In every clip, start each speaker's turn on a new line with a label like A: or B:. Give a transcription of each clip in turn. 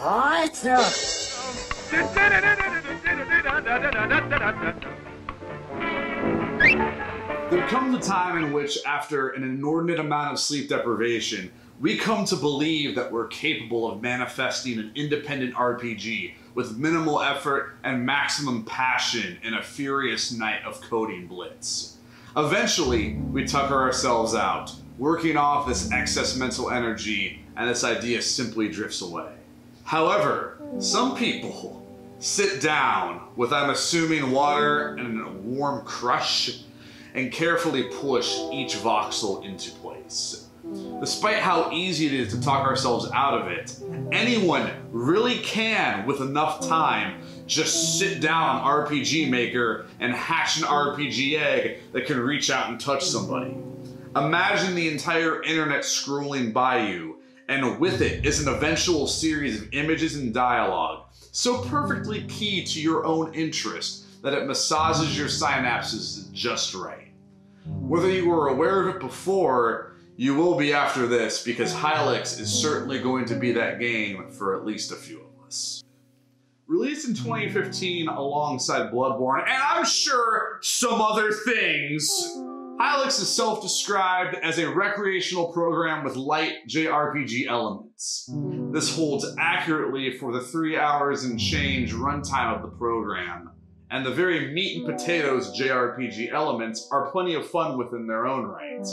A: There comes a time in which, after an inordinate amount of sleep deprivation, we come to believe that we're capable of manifesting an independent RPG with minimal effort and maximum passion in a furious night of coding blitz. Eventually, we tucker ourselves out, working off this excess mental energy, and this idea simply drifts away. However, some people sit down with, I'm assuming, water and a warm crush, and carefully push each voxel into place. Despite how easy it is to talk ourselves out of it, anyone really can, with enough time, just sit down on RPG Maker and hatch an RPG egg that can reach out and touch somebody. Imagine the entire internet scrolling by you, and with it is an eventual series of images and dialogue, so perfectly key to your own interest that it massages your synapses just right. Whether you were aware of it before, you will be after this, because Hylics is certainly going to be that game for at least a few of us. Released in 2015 alongside Bloodborne, and I'm sure some other things, Hylics is self-described as a recreational program with light JRPG elements. This holds accurately for the 3 hours and change runtime of the program, and the very meat and potatoes JRPG elements are plenty of fun within their own right.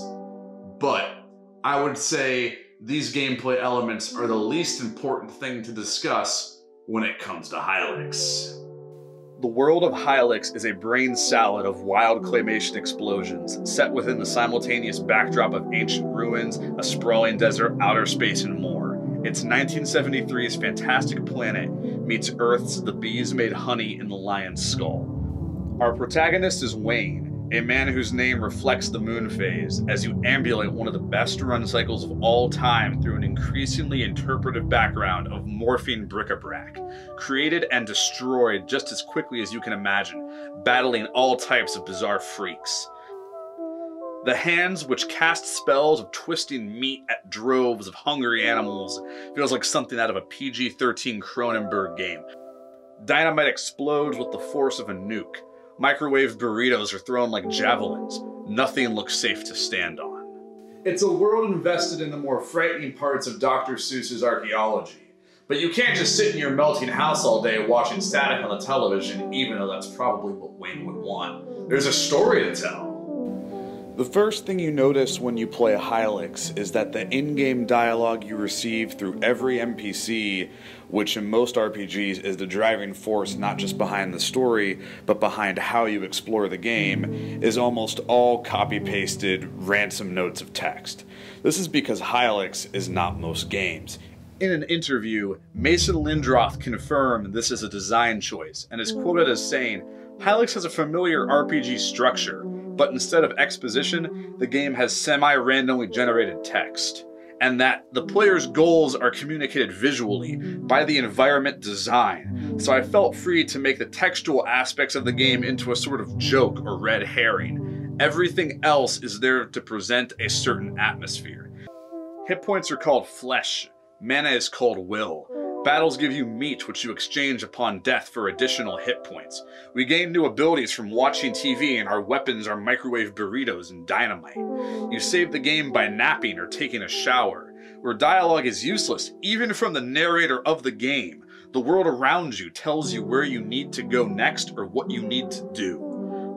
A: But I would say these gameplay elements are the least important thing to discuss when it comes to Hylics. The world of Hylics is a brain salad of wild claymation explosions, set within the simultaneous backdrop of ancient ruins, a sprawling desert, outer space, and more. It's 1973's fantastic planet meets Earth's The Bees Made Honey in the Lion's Skull. Our protagonist is Wayne, a man whose name reflects the moon phase, as you ambulate one of the best run cycles of all time through an increasingly interpretive background of morphine bric-a-brac, created and destroyed just as quickly as you can imagine, battling all types of bizarre freaks. The hands which cast spells of twisting meat at droves of hungry animals feels like something out of a PG-13 Cronenberg game. Dynamite explodes with the force of a nuke. Microwave burritos are thrown like javelins. Nothing looks safe to stand on. It's a world invested in the more frightening parts of Dr. Seuss's archaeology. But you can't just sit in your melting house all day watching static on the television, even though that's probably what Wayne would want. There's a story to tell. The first thing you notice when you play Hylics is that the in-game dialogue you receive through every NPC, which in most RPGs is the driving force not just behind the story, but behind how you explore the game, is almost all copy-pasted ransom notes of text. This is because Hylics is not most games. In an interview, Mason Lindroth confirmed this is a design choice, and is quoted as saying, "Hylics has a familiar RPG structure, but instead of exposition, the game has semi-randomly generated text, and that the player's goals are communicated visually by the environment design, so I felt free to make the textual aspects of the game into a sort of joke or red herring. Everything else is there to present a certain atmosphere. Hit points are called flesh, mana is called will. Battles give you meat, which you exchange upon death for additional hit points. We gain new abilities from watching TV, and our weapons are microwave burritos and dynamite. You save the game by napping or taking a shower, where dialogue is useless, even from the narrator of the game. The world around you tells you where you need to go next or what you need to do.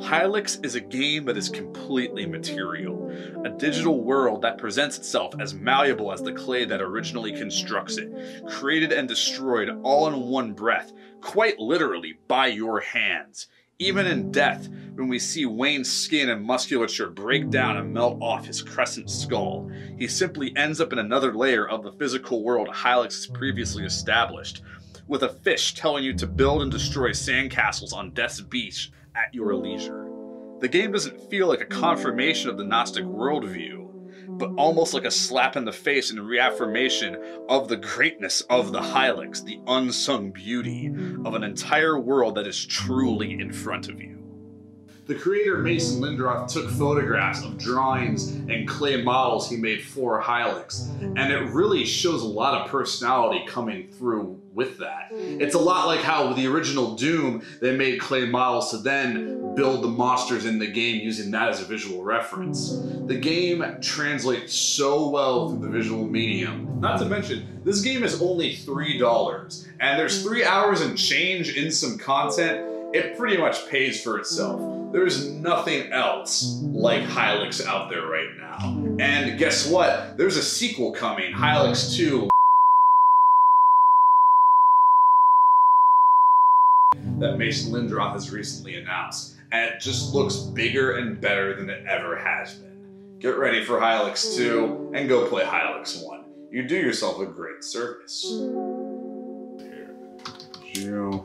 A: Hylics is a game that is completely material, a digital world that presents itself as malleable as the clay that originally constructs it, created and destroyed all in one breath, quite literally by your hands. Even in death, when we see Wayne's skin and musculature break down and melt off his crescent skull, he simply ends up in another layer of the physical world Hylics has previously established, with a fish telling you to build and destroy sandcastles on Death's Beach at your leisure. The game doesn't feel like a confirmation of the Gnostic worldview, but almost like a slap in the face and reaffirmation of the greatness of the Hylics, the unsung beauty of an entire world that is truly in front of you. the creator Mason Lindroth took photographs of drawings and clay models he made for Hylics, and it really shows a lot of personality coming through with that. It's a lot like how with the original Doom, they made clay models to then build the monsters in the game using that as a visual reference. The game translates so well through the visual medium. Not to mention, this game is only $3, and there's 3 hours and change in some content. It pretty much pays for itself. There's nothing else like Hylics out there right now. And guess what? There's a sequel coming, Hylics 2. That Mason Lindroth has recently announced, and it just looks bigger and better than it ever has been. Get ready for Hylics 2 and go play Hylics 1. You do yourself a great service. Here.